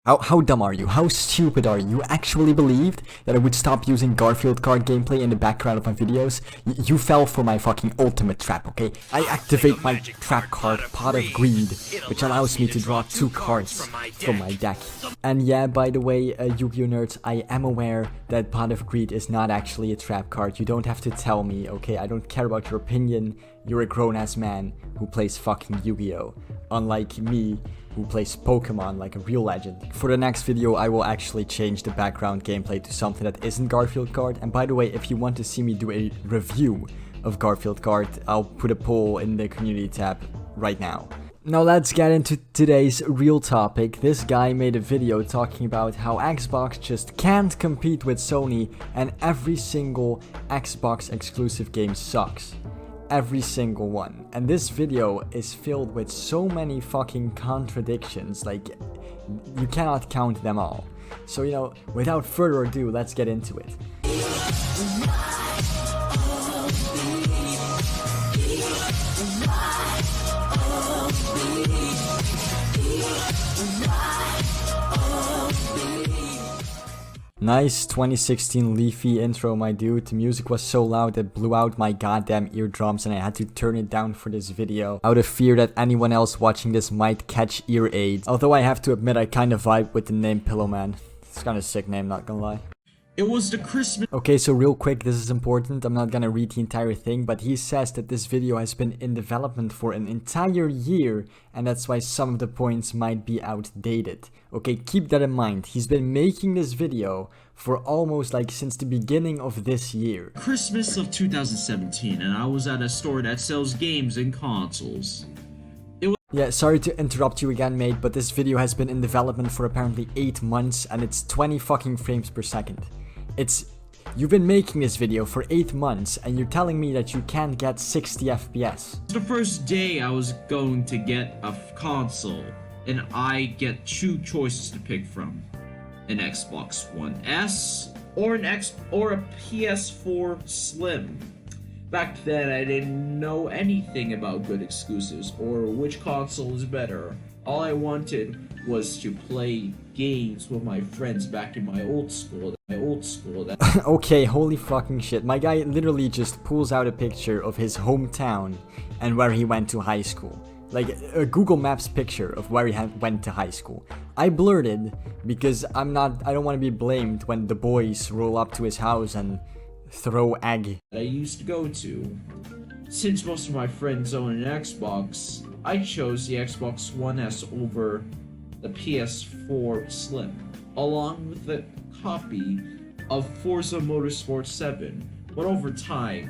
How dumb are you? How stupid are you? You actually believed that I would stop using Garfield card gameplay in the background of my videos? You fell for my fucking ultimate trap, okay? I activate my trap card, Pot of Greed, which allows me to draw 2 cards from my deck. And yeah, by the way, Yu-Gi-Oh nerds, I am aware that Pot of Greed is not actually a trap card. You don't have to tell me, okay? I don't care about your opinion. You're a grown-ass man who plays fucking Yu-Gi-Oh! Unlike me, who plays Pokemon like a real legend. For the next video, I will actually change the background gameplay to something that isn't Garfield card. And by the way, if you want to see me do a review of Garfield card, I'll put a poll in the community tab right now. Now let's get into today's real topic. This guy made a video talking about how Xbox just can't compete with Sony and every single Xbox exclusive game sucks. Every single one. And this video is filled with so many fucking contradictions, like you cannot count them all. So, you know, without further ado, let's get into it. Nice 2016 Leafy intro, my dude. The music was so loud that blew out my goddamn eardrums and I had to turn it down for this video out of fear that anyone else watching this might catch ear aids. Although I have to admit I kinda vibe with the name Pillowman. It's kinda sick name, not gonna lie. It was the Christmas. Okay, so real quick, this is important. I'm not gonna read the entire thing, but he says that this video has been in development for an entire year, and that's why some of the points might be outdated. Okay, keep that in mind. He's been making this video for almost like since the beginning of this year. Christmas of 2017, and I was at a store that sells games and consoles. Yeah, sorry to interrupt you again, mate, but this video has been in development for apparently 8 months, and it's 20 fucking frames per second. You've been making this video for 8 months, and you're telling me that you can't get 60 FPS. The first day I was going to get a console, and I get 2 choices to pick from: an Xbox One S or a PS4 Slim. Back then, I didn't know anything about good exclusives or which console is better. All I wanted was to play games with my friends back in my old school. Okay, holy fucking shit. My guy literally just pulls out a picture of his hometown and where he went to high school. Like a Google Maps picture of where he went to high school. I blurred it because I don't want to be blamed when the boys roll up to his house and throw egg. I used to go to. Since most of my friends own an Xbox, I chose the Xbox One S over the PS4 Slim, along with a copy of Forza Motorsport 7. But over time,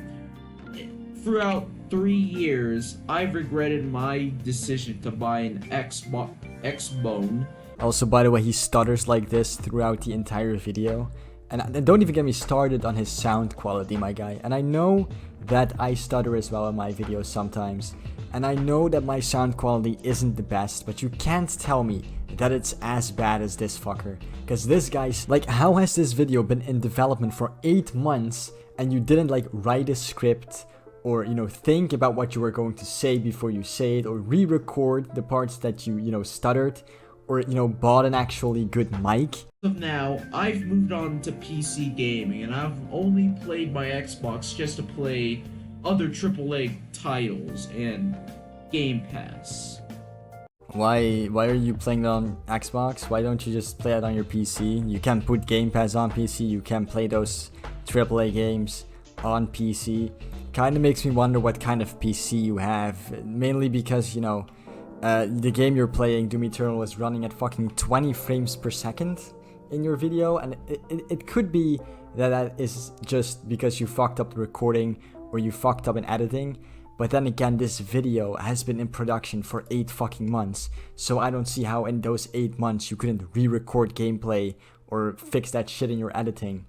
throughout 3 years, I've regretted my decision to buy an Xbone. Also, by the way, he stutters like this throughout the entire video. And don't even get me started on his sound quality, my guy. And I know that I stutter as well in my videos sometimes. And I know that my sound quality isn't the best, but you can't tell me that it's as bad as this fucker. Because this guy's, like, how has this video been in development for 8 months and you didn't, like, write a script or, you know, think about what you were going to say before you say it, or re-record the parts that you know, stuttered, or, you know, bought an actually good mic? Now, I've moved on to PC gaming, and I've only played my Xbox just to play other AAA titles and Game Pass. Why are you playing it on Xbox? Why don't you just play it on your PC? You can put Game Pass on PC, you can play those AAA games on PC. Kinda makes me wonder what kind of PC you have, mainly because, you know, the game you're playing, Doom Eternal, is running at fucking 20 frames per second in your video, and it could be that is just because you fucked up the recording or you fucked up in editing, but then again, this video has been in production for 8 fucking months, so I don't see how in those 8 months you couldn't re-record gameplay or fix that shit in your editing.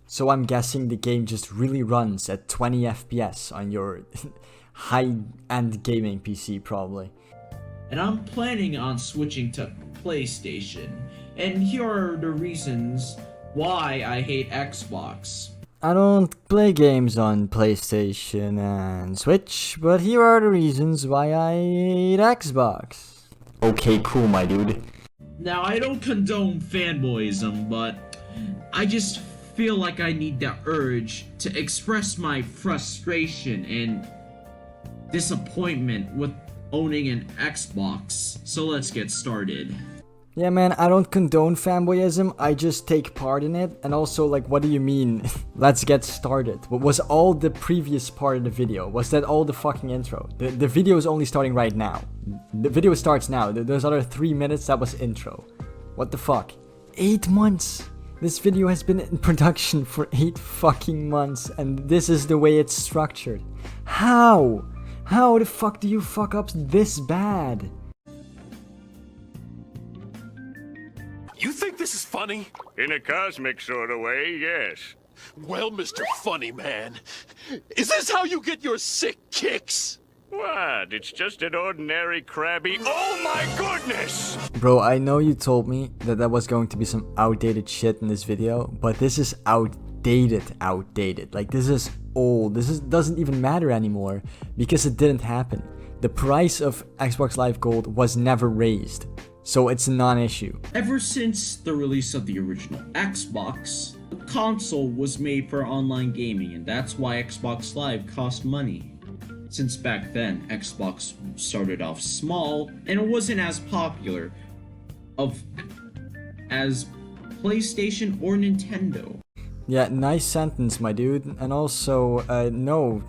So I'm guessing the game just really runs at 20 FPS on your high-end gaming PC probably. And I'm planning on switching to PlayStation. And here are the reasons why I hate Xbox. I don't play games on PlayStation and Switch, but here are the reasons why I hate Xbox. Okay, cool, my dude. Now, I don't condone fanboyism, but I just feel like I need the urge to express my frustration and disappointment with owning an Xbox. So let's get started. Yeah, man, I don't condone fanboyism, I just take part in it. And also, like, what do you mean? Let's get started. What was all the previous part of the video? Was that all the fucking intro? The video is only starting right now. The video starts now. There's other 3 minutes that was intro. What the fuck? 8 months! This video has been in production for 8 fucking months, and this is the way it's structured. How? How the fuck do you fuck up this bad? You think this is funny? In a cosmic sort of way, yes. Well, Mr. Funny Man, is this how you get your sick kicks? What? It's just an ordinary crabby. Oh my goodness! Bro, I know you told me that was going to be some outdated shit in this video, but this is outdated. Like, this is old. Doesn't even matter anymore because it didn't happen. The price of Xbox Live Gold was never raised, so it's a non-issue. Ever since the release of the original Xbox, the console was made for online gaming, and that's why Xbox Live cost money. Since back then, Xbox started off small, and it wasn't as popular as PlayStation or Nintendo. Yeah, nice sentence, my dude. And also, no,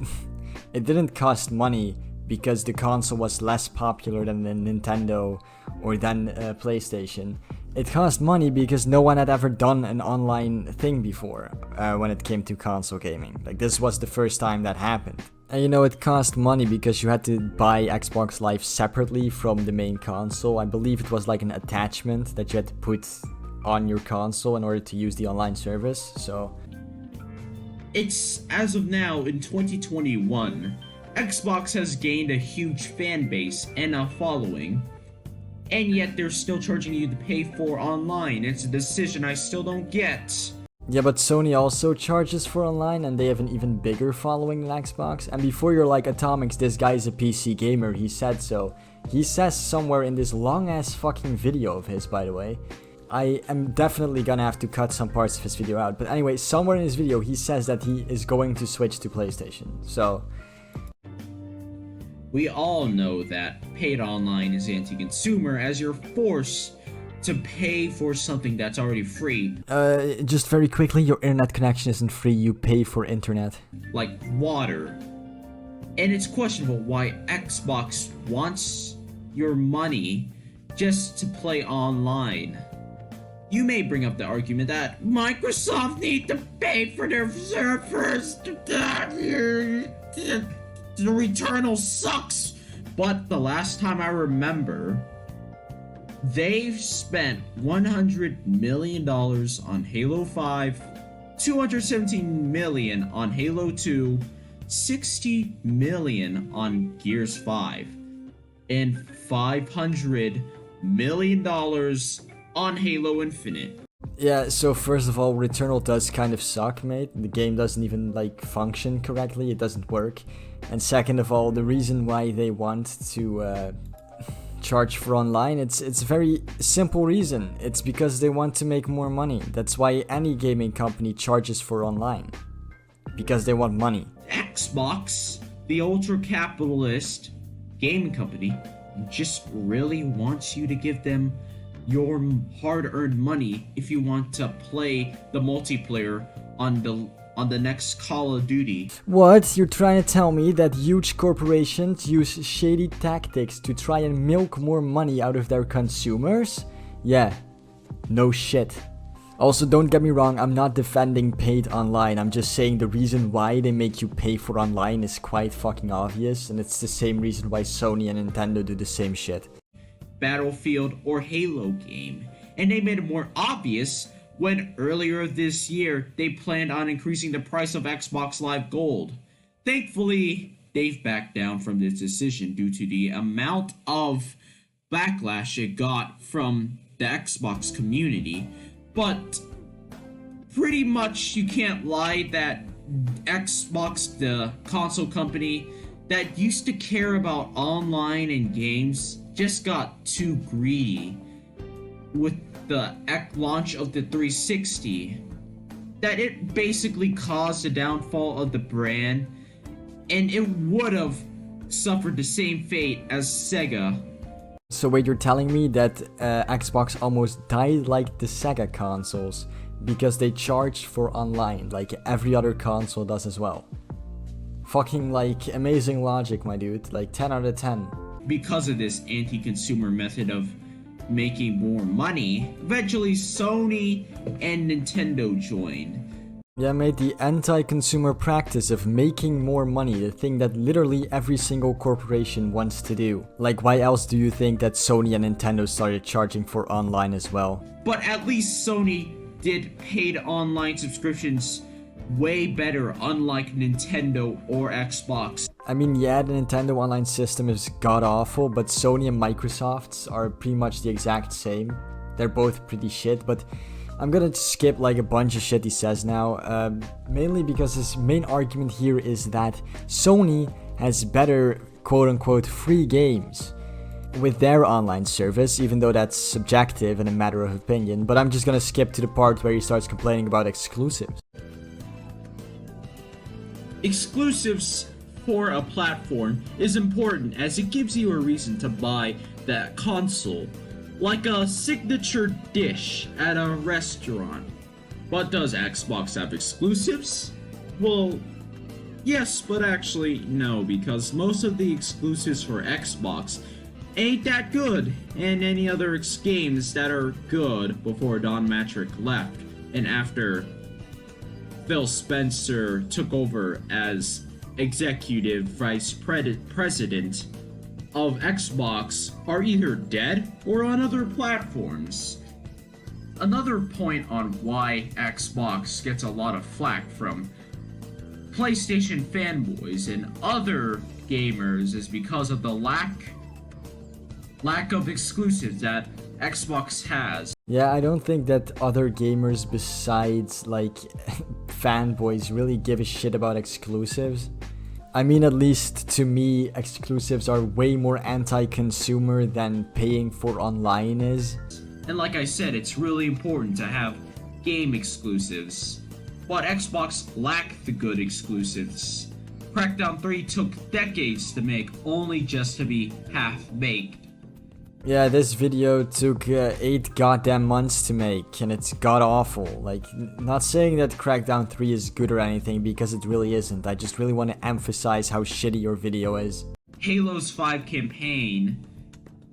it didn't cost money because the console was less popular than the Nintendo or than PlayStation. It cost money because no one had ever done an online thing before when it came to console gaming. Like, this was the first time that happened. And you know, it cost money because you had to buy Xbox Live separately from the main console. I believe it was like an attachment that you had to put on your console in order to use the online service, so... It's, as of now, in 2021, Xbox has gained a huge fan base and a following, and yet they're still charging you to pay for online. It's a decision I still don't get. Yeah, but Sony also charges for online, and they have an even bigger following than Xbox. And before you're like, Atomics, this guy's a PC gamer, he said so. He says somewhere in this long-ass fucking video of his, by the way. I am definitely gonna have to cut some parts of his video out. But anyway, somewhere in his video, he says that he is going to switch to PlayStation, so... We all know that paid online is anti-consumer, as you're forced to pay for something that's already free. Just very quickly, your internet connection isn't free, you pay for internet. Like water. And it's questionable why Xbox wants your money just to play online. You may bring up the argument that Microsoft need to pay for their servers. The Returnal sucks. But the last time I remember, they've spent $100 million on Halo 5, $217 million on Halo 2, $60 million on Gears 5, and $500 million on Halo Infinite. Yeah, so first of all, Returnal does kind of suck, mate. The game doesn't even, like, function correctly. It doesn't work. And second of all, the reason why they want to charge for online, it's a very simple reason. It's because they want to make more money. That's why any gaming company charges for online. Because they want money. Xbox, the ultra-capitalist gaming company, just really wants you to give them your hard-earned money if you want to play the multiplayer on the next Call of Duty. What? You're trying to tell me that huge corporations use shady tactics to try and milk more money out of their consumers? Yeah, no shit. Also, don't get me wrong, I'm not defending paid online, I'm just saying the reason why they make you pay for online is quite fucking obvious, and it's the same reason why Sony and Nintendo do the same shit. Battlefield or Halo game, and they made it more obvious when earlier this year they planned on increasing the price of Xbox Live Gold. Thankfully, they've backed down from this decision due to the amount of backlash it got from the Xbox community, but pretty much you can't lie that Xbox, the console company that used to care about online and games, just got too greedy with the launch of the 360 that it basically caused the downfall of the brand, and it would have suffered the same fate as Sega. So wait, you're telling me that Xbox almost died like the Sega consoles because they charged for online like every other console does as well? Fucking like amazing logic, my dude. Like 10 out of 10. Because of this anti-consumer method of making more money, eventually Sony and Nintendo joined. Yeah, mate, the anti-consumer practice of making more money, the thing that literally every single corporation wants to do. Like, why else do you think that Sony and Nintendo started charging for online as well? But at least Sony did paid online subscriptions way better, unlike Nintendo or Xbox. I mean, yeah, the Nintendo online system is god-awful, but Sony and Microsoft's are pretty much the exact same. They're both pretty shit, but I'm gonna skip like a bunch of shit he says now, mainly because his main argument here is that Sony has better quote-unquote free games with their online service, even though that's subjective and a matter of opinion, but I'm just gonna skip to the part where he starts complaining about exclusives. Exclusives for a platform is important as it gives you a reason to buy that console, like a signature dish at a restaurant. But does Xbox have exclusives? Well, yes, but actually no, because most of the exclusives for Xbox ain't that good, and any other games that are good before Don Matrick left and after Phil Spencer took over as executive vice president of Xbox are either dead or on other platforms. Another point on why Xbox gets a lot of flack from PlayStation fanboys and other gamers is because of the lack of exclusives that Xbox has. Yeah, I don't think that other gamers besides like fanboys really give a shit about exclusives. I mean, at least to me, exclusives are way more anti-consumer than paying for online is. And like I said, it's really important to have game exclusives. But Xbox lacked the good exclusives. Crackdown 3 took decades to make, only just to be half-baked. Yeah, this video took 8 goddamn months to make, and it's god-awful. Like, not saying that Crackdown 3 is good or anything, because it really isn't. I just really want to emphasize how shitty your video is. Halo's 5 campaign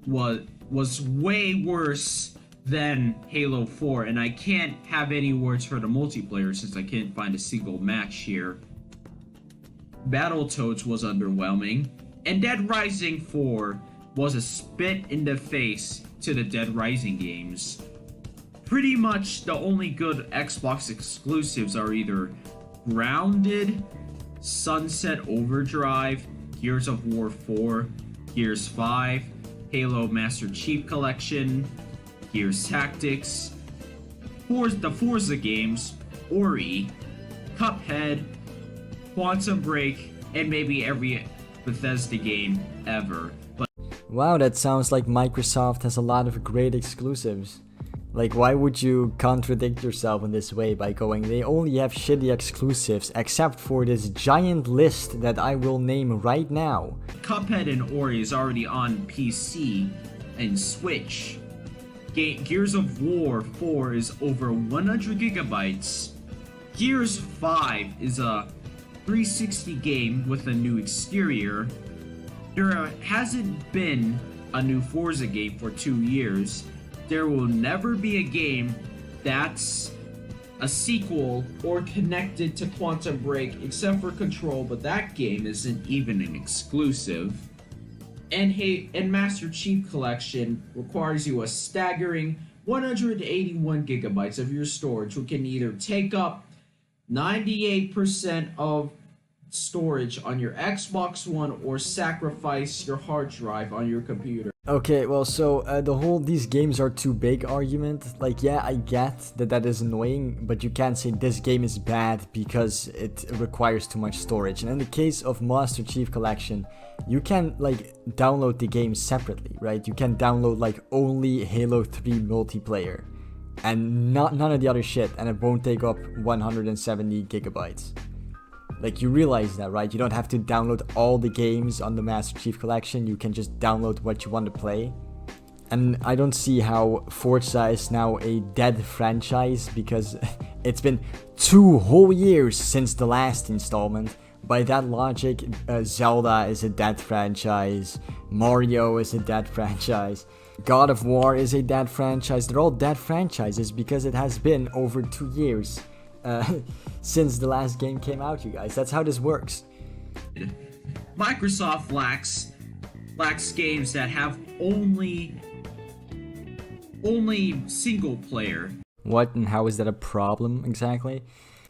was way worse than Halo 4, and I can't have any words for the multiplayer since I can't find a single match here. Battletoads was underwhelming, and Dead Rising 4 was a spit in the face to the Dead Rising games. Pretty much the only good Xbox exclusives are either Grounded, Sunset Overdrive, Gears of War 4, Gears 5, Halo Master Chief Collection, Gears Tactics, the Forza games, Ori, Cuphead, Quantum Break, and maybe every Bethesda game ever. Wow, that sounds like Microsoft has a lot of great exclusives. Like, why would you contradict yourself in this way by going, they only have shitty exclusives except for this giant list that I will name right now? Cuphead and Ori is already on PC and Switch. Gears of War 4 is over 100 gigabytes. Gears 5 is a 360 game with a new exterior. There hasn't been a new Forza game for 2 years. There will never be a game that's a sequel or connected to Quantum Break except for Control, but that game isn't even an exclusive. And Master Chief Collection requires you a staggering 181 gigabytes of your storage, which can either take up 98% of storage on your Xbox One or sacrifice your hard drive on your computer. Okay, well, so the whole "these games are too big" argument, like, yeah, I get that that is annoying, but you can't say this game is bad because it requires too much storage. And in the case of Master Chief Collection, you can, like, download the game separately, right? You can download, like, only Halo 3 multiplayer and none of the other shit, and it won't take up 170 gigabytes. Like, you realize that, right? You don't have to download all the games on the Master Chief Collection. You can just download what you want to play. And I don't see how Forza is now a dead franchise, because it's been 2 whole years since the last installment. By that logic, Zelda is a dead franchise, Mario is a dead franchise, God of War is a dead franchise. They're all dead franchises because it has been over 2 years since the last game came out, you guys. That's how this works. Microsoft lacks games that have only single player. What and how is that a problem exactly?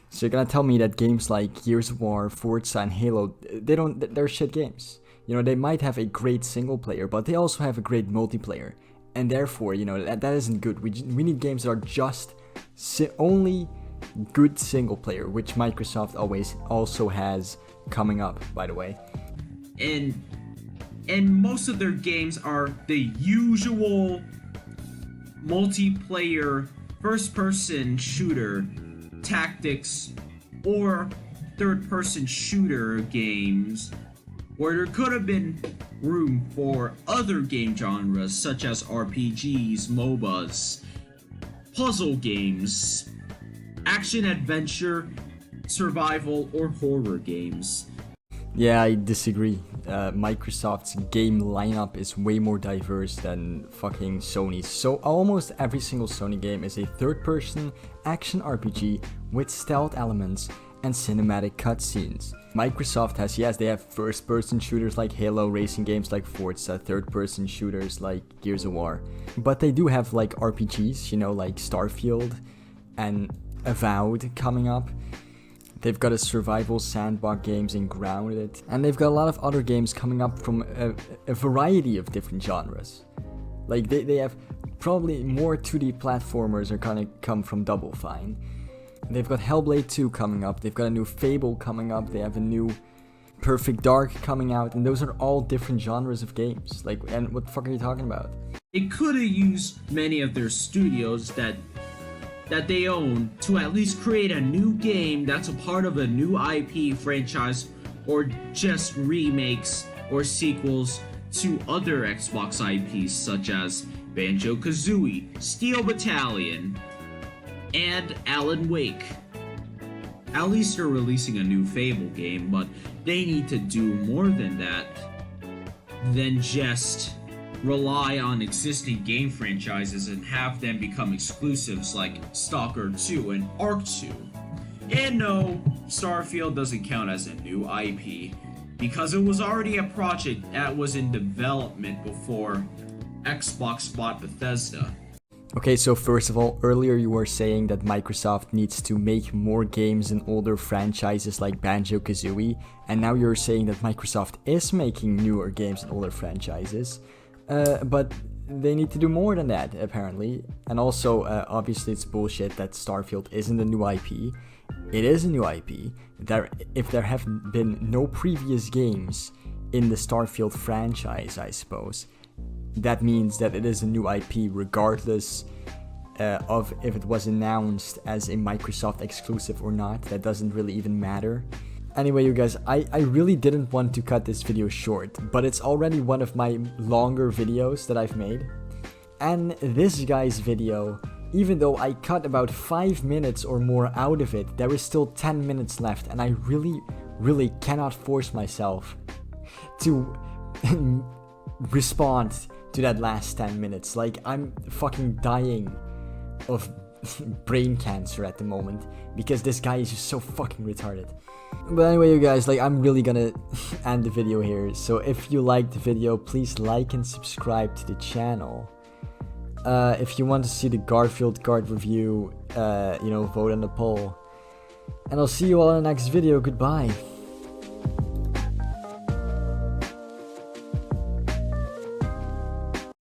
So you're gonna tell me that games like Gears of War, Forza, and Halo, they're shit games. You know, they might have a great single player, but they also have a great multiplayer. And therefore, you know, that isn't good. We need games that are just only good single player, which Microsoft always also has coming up, by the way. And most of their games are the usual multiplayer first-person shooter tactics or third-person shooter games, where there could have been room for other game genres such as RPGs, MOBAs, puzzle games, action-adventure, survival, or horror games. Yeah, I disagree. Microsoft's game lineup is way more diverse than fucking Sony's. So almost every single Sony game is a third-person action RPG with stealth elements and cinematic cutscenes. Microsoft has, yes, they have first-person shooters like Halo, racing games like Forza, third-person shooters like Gears of War. But they do have like RPGs, you know, like Starfield and Avowed coming up. They've got a survival sandbox games in Grounded, and they've got a lot of other games coming up from a variety of different genres. Like they have probably more 2D platformers are gonna come from Double Fine. They've got Hellblade 2 coming up, they've got a new Fable coming up, they have a new Perfect Dark coming out, and those are all different genres of games. Like, and what the fuck are you talking about? They could have used many of their studios that they own to at least create a new game that's a part of a new IP franchise, or just remakes or sequels to other Xbox IPs such as Banjo-Kazooie, Steel Battalion, and Alan Wake. At least they're releasing a new Fable game, but they need to do more than that than just rely on existing game franchises and have them become exclusives like Stalker 2 and Ark 2. And no, Starfield doesn't count as a new IP because it was already a project that was in development before Xbox bought Bethesda. Okay, so first of all, earlier you were saying that Microsoft needs to make more games in older franchises like Banjo-Kazooie, and now you're saying that Microsoft is making newer games in older franchises. But they need to do more than that, apparently. And also, obviously it's bullshit that Starfield isn't a new IP. It is a new IP. If there have been no previous games in the Starfield franchise, I suppose, that means that it is a new IP regardless of if it was announced as a Microsoft exclusive or not. That doesn't really even matter. Anyway, you guys, I really didn't want to cut this video short, but it's already one of my longer videos that I've made. And this guy's video, even though I cut about 5 minutes or more out of it, there is still 10 minutes left, and I really cannot force myself to respond to that last 10 minutes. Like, I'm fucking dying of brain cancer at the moment because this guy is just so fucking retarded. But anyway, you guys, like, I'm really gonna end the video here. So if you liked the video, please like and subscribe to the channel. If you want to see the Garfield card review, you know, vote on the poll. And I'll see you all in the next video. Goodbye.